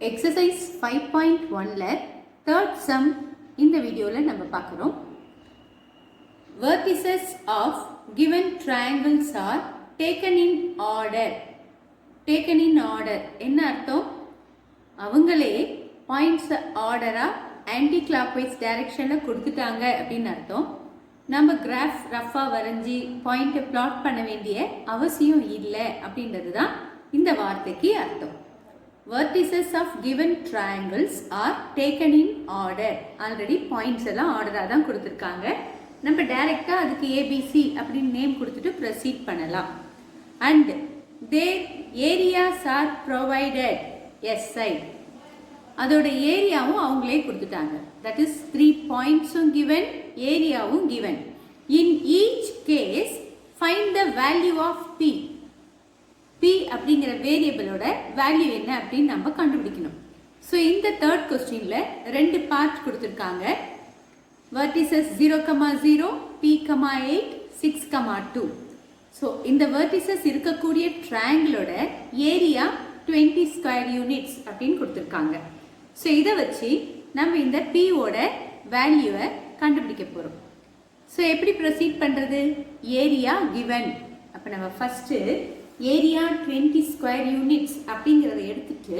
Exercise 5.1ல third sum இந்த வீடியோவில் நம்ம பார்க்குறோம். Vertices of given triangles are taken in order. Taken in order என்ன அர்த்தம்? அவங்களே பாயிண்ட்ஸ் ஆர்டராக ஆன்டி கிளாக்வைஸ் டைரக்ஷனில் கொடுத்துட்டாங்க அப்படின்னு அர்த்தம். நம்ம கிராஃப் ரஃபாக வரைஞ்சி பாயிண்ட்டை பிளாட் பண்ண வேண்டிய அவசியம் இல்லை அப்படின்றது தான் இந்த வார்த்தைக்கு அர்த்தம். Vertices of given triangles are taken in order. Already points எல்லாம் ஆர்டராக தான் கொடுத்துருக்காங்க. நம்ம டைரெக்டாக அதுக்கு ஏபிசி அப்படின்னு நேம் கொடுத்துட்டு ப்ரொசீட் பண்ணலாம். And their areas are provided எஸ்ஐ, அதோட ஏரியாவும் அவங்களே கொடுத்துட்டாங்க. தட் இஸ் 3 பாயிண்ட்ஸும் கிவன், ஏரியாவும் given. In each case find the value of p. P அப்படிங்கிற வேரியபிளோட வேல்யூ என்ன அப்படின்னு நம்ம கண்டுபிடிக்கணும். ஸோ இந்த தேர்ட் கொஸ்டின்ல 2 பார்ட் கொடுத்துருக்காங்க. Vertices 0,0, P,8, 6,2. ஸோ இந்த வெர்டிசஸ் இருக்கக்கூடிய ட்ரையாங்கிளோட ஏரியா 20 ஸ்கொயர் யூனிட்ஸ் அப்படின்னு கொடுத்துருக்காங்க. ஸோ இதை வச்சு நம்ம இந்த P-ஓட வேல்யூவை கண்டுபிடிக்க போகிறோம். ஸோ எப்படி ப்ரொசீட் பண்ணுறது? Area given. அப்போ நம்ம ஃபஸ்ட்டு ஏரியா 20 ஸ்கொயர் யூனிட்ஸ் அப்படிங்கிறத எடுத்துட்டு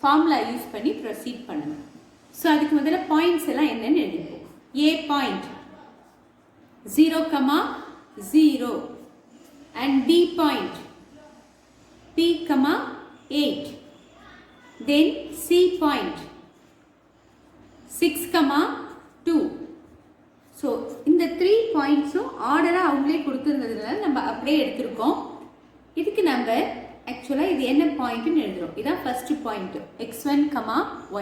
ஃபார்முலா யூஸ் பண்ணி ப்ரொசீட் பண்ணணும். ஸோ அதுக்கு முதல்ல பாயிண்ட்ஸ் எல்லாம் என்னன்னு எழுதிப்போம். A point 0,0 and B point P,8, then C point 6,2. So இந்த 3 பாயிண்ட்ஸும் ஆர்டராக அவங்களே கொடுத்துருந்ததுனால நம்ம அப்படியே எடுத்திருக்கோம். இதுக்கு நம்ம ஆக்சுவலாக இது என்ன பாயிண்ட்னு எழுதுறோம். இதான் first point x1,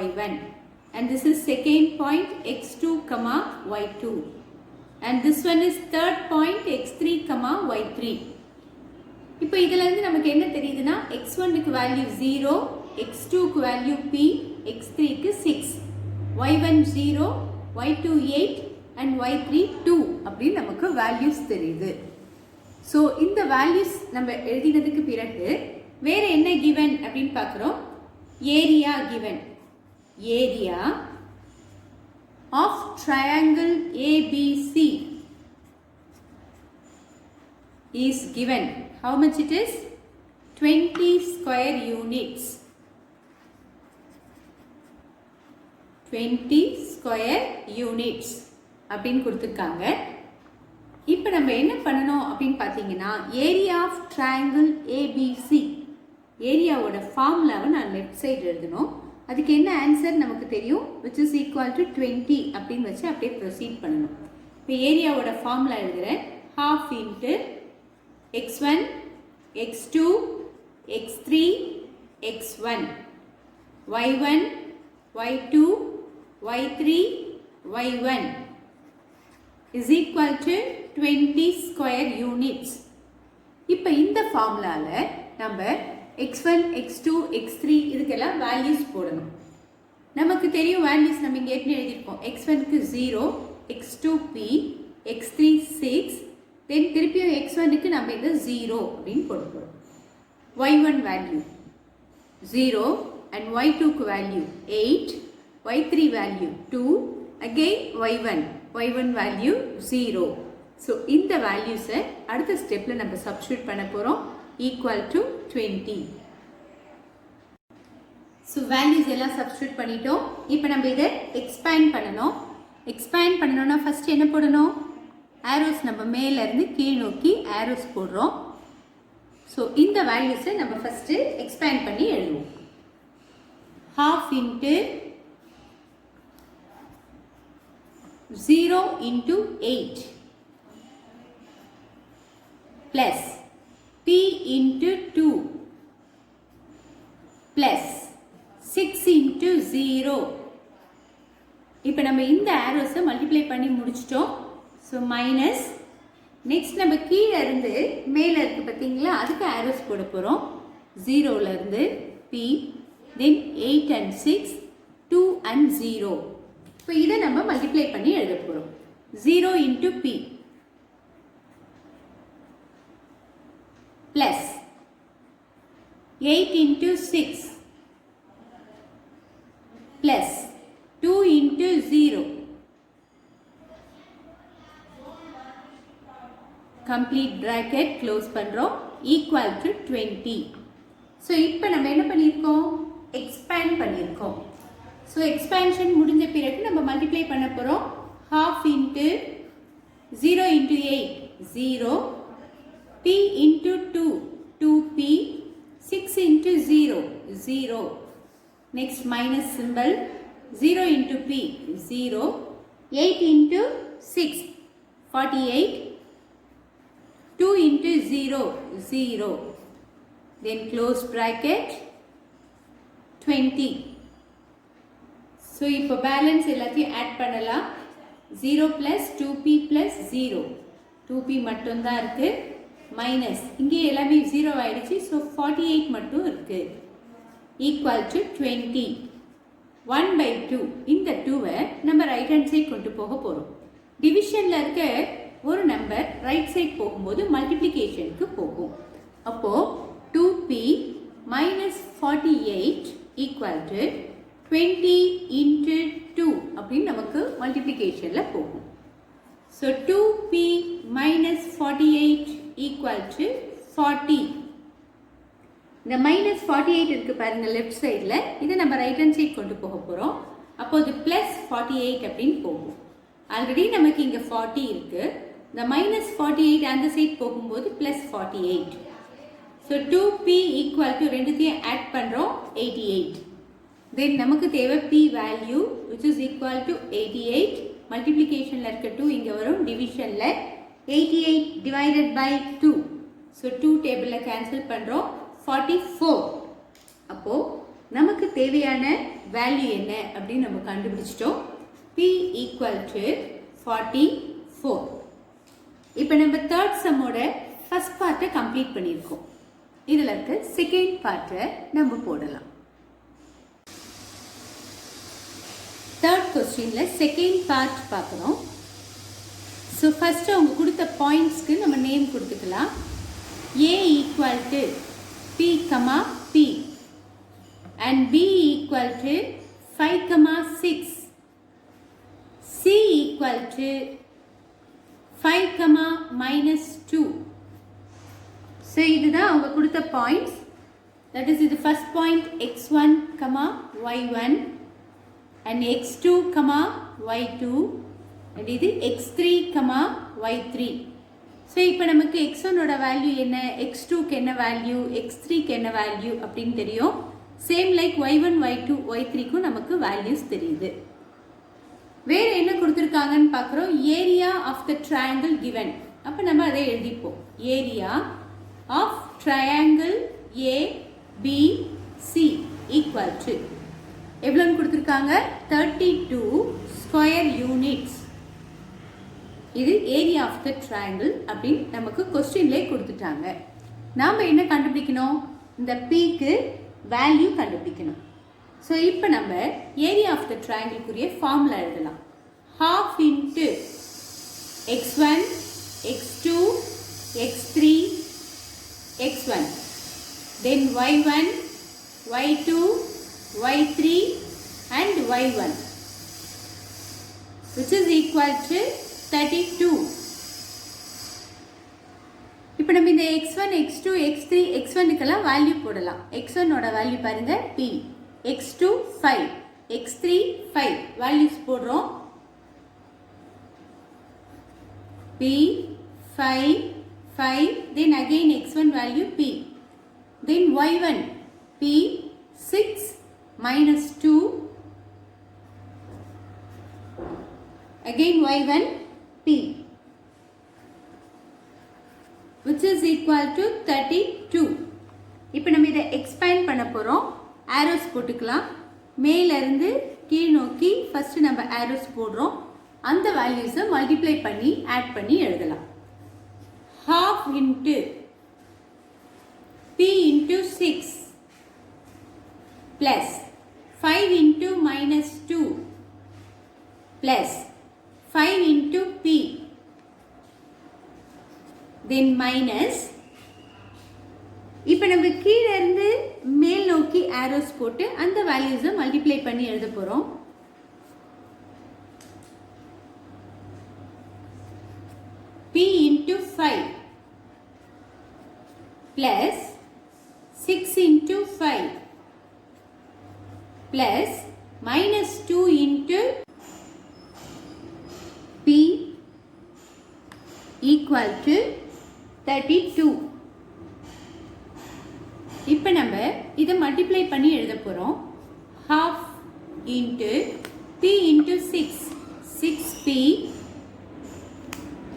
y1, and this is second point x2, y2, and this one is third point x3, y3. இப்போ இதுல இருந்து நமக்கு என்ன தெரியுதுன்னா x1க்கு value 0, x2க்கு value p, x3க்கு 6, y1 0, y2 8 and y3 2 அப்படின்னு நமக்கு வேல்யூஸ் தெரியுது. ஸோ இந்த வேல்யூஸ் நம்ம எழுதினதுக்கு பிறகு வேற என்ன கிவன் அப்படின்னு பார்க்குறோம். Area given. Area of triangle ABC is given. How much it is? 20 square units. 20 square units அப்படின்னு கொடுத்துருக்காங்க. இப்போ நம்ம என்ன பண்ணணும் அப்படின்னு பார்த்தீங்கன்னா ஏரியா ஆஃப் ட்ரையாங்கிள் ஏபிசி, ஏரியாவோட ஃபார்முலாவை நான் லெஃப்ட் சைடு எழுதணும். அதுக்கு என்ன ஆன்சர் நமக்கு தெரியும், which is equal to 20 அப்படின்னு வச்சு அப்படியே ப்ரொசீட் பண்ணணும். இப்போ ஏரியாவோட ஃபார்முலா எழுதுகிறேன். half into x1, x2, x3, x1, y1, y2, y3, y1 is equal to 20 square units. இப்போ இந்த ஃபார்முலாவில் நம்ம x1, x2, x3 இதுக்கெல்லாம் வேல்யூஸ் போடணும். நமக்கு தெரியும் வேல்யூஸ் நம்ம இங்கே ஏற்கனவே எழுதியிருக்கோம். x1க்கு 0, x2 p, x3 6, தென் திருப்பியும் x1க்கு நம்ம இதை 0 அப்படின்னு போட போகிறோம். y1 வேல்யூ 0 and y2க்கு value 8, y3 value 2, again y1 value 0. So இந்த வேல்யூஸை அடுத்த ஸ்டெப்பில் நம்ம சப்ஸ்டியூட் பண்ண போகிறோம். Equal to 20. ஸோ வேல்யூஸ் எல்லாம் சப்ஸ்டியூட் பண்ணிட்டோம். இப்போ நம்ம இதை எக்ஸ்பேண்ட் பண்ணணும். எக்ஸ்பேண்ட் பண்ணணும்னா ஃபஸ்ட்டு என்ன போடணும்? ஆரோஸ் நம்ம மேலேருந்து கீழ் நோக்கி ஆரோஸ் போடுறோம். ஸோ இந்த வேல்யூஸை நம்ம ஃபஸ்ட்டு எக்ஸ்பேண்ட் பண்ணி எழுதுவோம். half into 0 into 8 plus p into 2 plus 6 into 0. இப்போ நம்ம இந்த ஆரோஸை மல்டிப்ளை பண்ணி முடிச்சிட்டோம். ஸோ மைனஸ், நெக்ஸ்ட் நம்ம கீழே இருந்து மேலே இருக்கு பார்த்தீங்களா, அதுக்கு ஆரோஸ் போட போகிறோம். 0லேருந்து p, தென் 8 and 6, 2 and 0. இப்போ இதை நம்ம மல்டிப்ளை பண்ணி எழுத போகிறோம். 0 into p plus 8 into 6 complete bracket close பண்றோம் equal to 20. So இப்போ நம்ம என்ன பண்ணியிருக்கோம் expand பண்ணியிருக்கோம். So expansion முடிஞ்ச பிறகு நம்ம multiply பண்ண போறோம் half into 0 into 8 0 p into 2 2p 6 into 0 0 next minus symbol 0 into p 0 8 into 6 48 2 into 0 0 then close bracket 20. So இப்போ balance எல்லாத்தையும் add பண்ணலாம் 0 plus 2p plus 0 2p மட்டும் தான் இருக்கு minus இங்கே எல்லாமே 0 ஆயிடுச்சு so 48 மட்டும் இருக்கு equal to 20 1 by 2 இந்த 2-வை நம்ம right hand side கொண்டு போக போறோம் டிவிஷன்ல இருக்க ஒரு நம்பர் ரைட் சைடு போகும்போது மல்டிப்ளிகேஷனுக்கு போகும் அப்போ 2p minus 48 equal to 20 into 2 அப்படின்னு நமக்கு மல்டிப்ளிகேஷன்ல போகும் so 2p minus 48 equal to 40 இந்த minus 48 இருக்கு பாருங்க லெஃப்ட் சைடுல இதை நம்ம ரைட் ஹேண்ட் சைடு கொண்டு போக போறோம் அப்போ இது plus 48 அப்படின்னு போகும் ஆல்ரெடி நமக்கு இங்க 40 இருக்கு இந்த minus 48 அந்த சைடு போகும்போது plus 48 so 2p equal to ரெண்டுத்தையும் ஆட் பண்றோம் 88 then நமக்கு தேவை p value which is equal to 88 மல்டிப்ளிகேஷன்ல இருக்க 2 இங்க வரும் டிவிஷன்ல 88 divided by 2 so 2 டேபிள்ல கேன்சல் பண்றோம் 44 அப்போ நமக்கு தேவையான வேல்யூ என்ன அப்படி நம்ம கண்டுபிடிச்சிட்டோம் p equal to 44 இப்போ நம்ம third sum ஓட first part கம்ப்ளீட் பண்ணியிருக்கோம் இதுல இருக்க second part நம்ம போடலாம் third questionல second part பார்க்கறோம் so first அவங்க கொடுத்த பாயிண்ட்ஸ்க்கு நம்ம நேம் கொடுத்துக்கலாம் a equal to p, p and b equal to 5, 6 c equal to 5, minus 2 so இதுதான் அவங்க கொடுத்த points that is the first point x1, y1 and x2, y2 and இது x3, y3 so இப்போ நமக்கு x1 ஓட value என்ன x2 க்கு என்ன வேல்யூ x3 க்கு என்ன வேல்யூ அப்படினு தெரியும் same like y1 y2 y3 க்கு நமக்கு வேல்யூஸ் தெரியுது வேற என்ன கொடுத்திருக்காங்கன்னு பார்க்கறோம் area of the triangle given அப்ப நம்ம அதை எழுதிப்போம் area of triangle ABC equal to எவ்வளவு கொடுத்திருக்காங்க 32 ஸ்கொயர் யூனிட்ஸ் இது ஏரியா ஆஃப் தி ட்ரையாங்கிள் அப்படி நமக்கு क्वेश्चनலே கொடுத்துட்டாங்க நாம என்ன கண்டுபிடிக்கணும் இந்த p க்கு வேல்யூ கண்டுபிடிக்கணும் சோ இப்போ நம்ம ஏரியா ஆஃப் தி ட்ரையாங்கிள் குரிய ஃபார்முலா எழுதலாம் half into x1 x2 x3 x1 then y1 y2 y3 and y1 which is equal to 32 இப்போ நம்ம இந்த x1 x2 x3 x1 க்கெல்லாம் value போடலாம் x1 ஓட வேல்யூ பாருங்க p x2 5 x3 5 வேல்யூஸ் போடுறோம் p 5 5 then again x1 value p then y1 p 6 minus 2 again y1 p which is equal to 32 இப்போ நம்ம இதை expand பண்ண போறோம் arrows போட்டுக்கலாம் மேல இருந்து கீழ் நோக்கி ஃபர்ஸ்ட் நம்ம arrows போடுறோம் அந்த வேல்யூஸை மல்டிப்ளை பண்ணி ஆட் பண்ணி எழுதலாம் half into p into 6 plus 5 into minus 2 plus 5 into p then minus இப்போ நம்ம கீழ இருந்து மேல் நோக்கி arrows போட்டு அந்த வேல்யூஸை மல்டிப்ளை பண்ணி எழுத போறோம் p into 5 plus 6 into 5 plus minus 2 into P equal to 32. இப்போ நம்ம இதை மல்டிப்ளை பண்ணி எழுத போகிறோம். half into P into 6 6P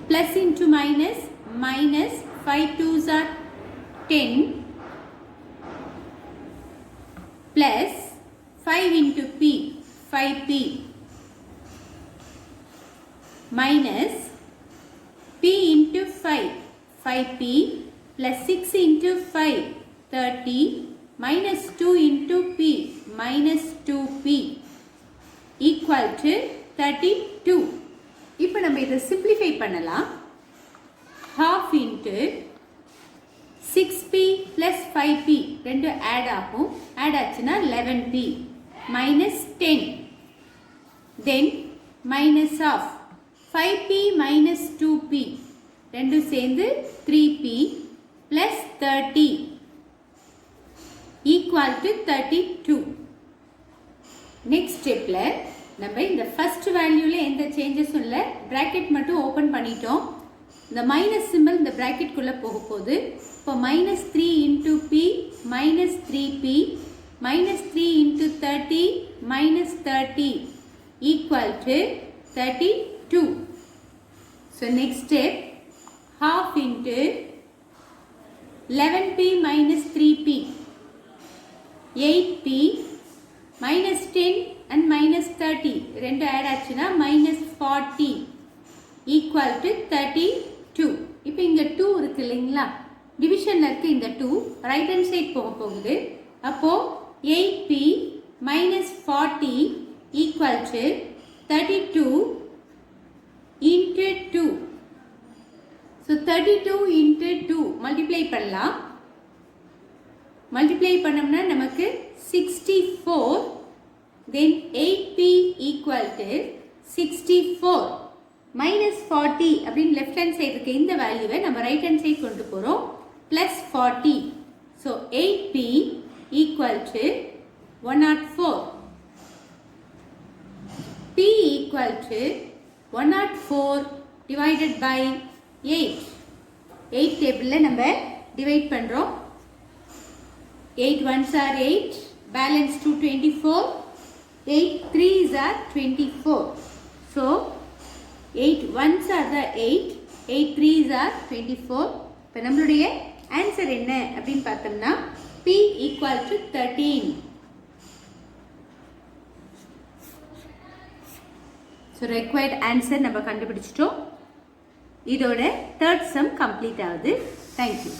plus into minus minus 5 2s are 10 plus 5 into P 5P minus P into 5 5P plus 6 into 5 30 minus 2 into P minus 2P equal to 32. இப்போ நம்ம இதை simplify பண்ணலாம். half into 6P plus 5P ரெண்டு add ஆகும். add ஆச்சுன்னா 11P minus 10 then minus of 5P minus 2P ரெண்டு சேர்ந்து 3P plus 30 equal to 32. next stepல நம்ம இந்த first valueல எந்த changesம் இல்ல bracket மட்டும் open பண்ணிட்டோம். இந்த minus symbol இந்த bracket குள்ள போக போகுது. இப்போ minus 3 into P minus 3P minus 3 into 30 minus 30 equal to 32. so next step half into 11P minus 3P 8P minus 10 and minus 30 ரெண்டு add ஆச்சுன்னா minus 40 equal to 32. இப்போ இங்க 2 இருக்கு இல்லைங்களா, டிவிஷன்ல இருக்கு இந்த 2 ரைட் ஹேண்ட் சைடு போக போகுது. அப்போ 8P minus 40 equal to 32 into 2. so 32 into 2 multiply பண்ணலாம். multiply பண்ணோம்னா நமக்கு 64 then 8P equal to 64 minus 40 அப்படின்னு left hand side இருக்க இந்த வேல்யூவை நம்ம right hand side கொண்டு போறோம் plus 40. so 8P equal to 104. P equal to 104 divided by 8. 8 டேபிள்ல நம்ம டிவைட் பண்றோம். 8 ones are 8, balance 224, 8 3s are 24. so 8 ones are the 8, 8 3s are 24. இப்போ நம்மளுடைய ஆன்சர் என்ன அப்படின்னு பார்த்தோம்னா P equal to 13. so required answer நம்ம கண்டுபிடிச்சிட்டோம். இதோட third sum complete ஆகுது. Thank you.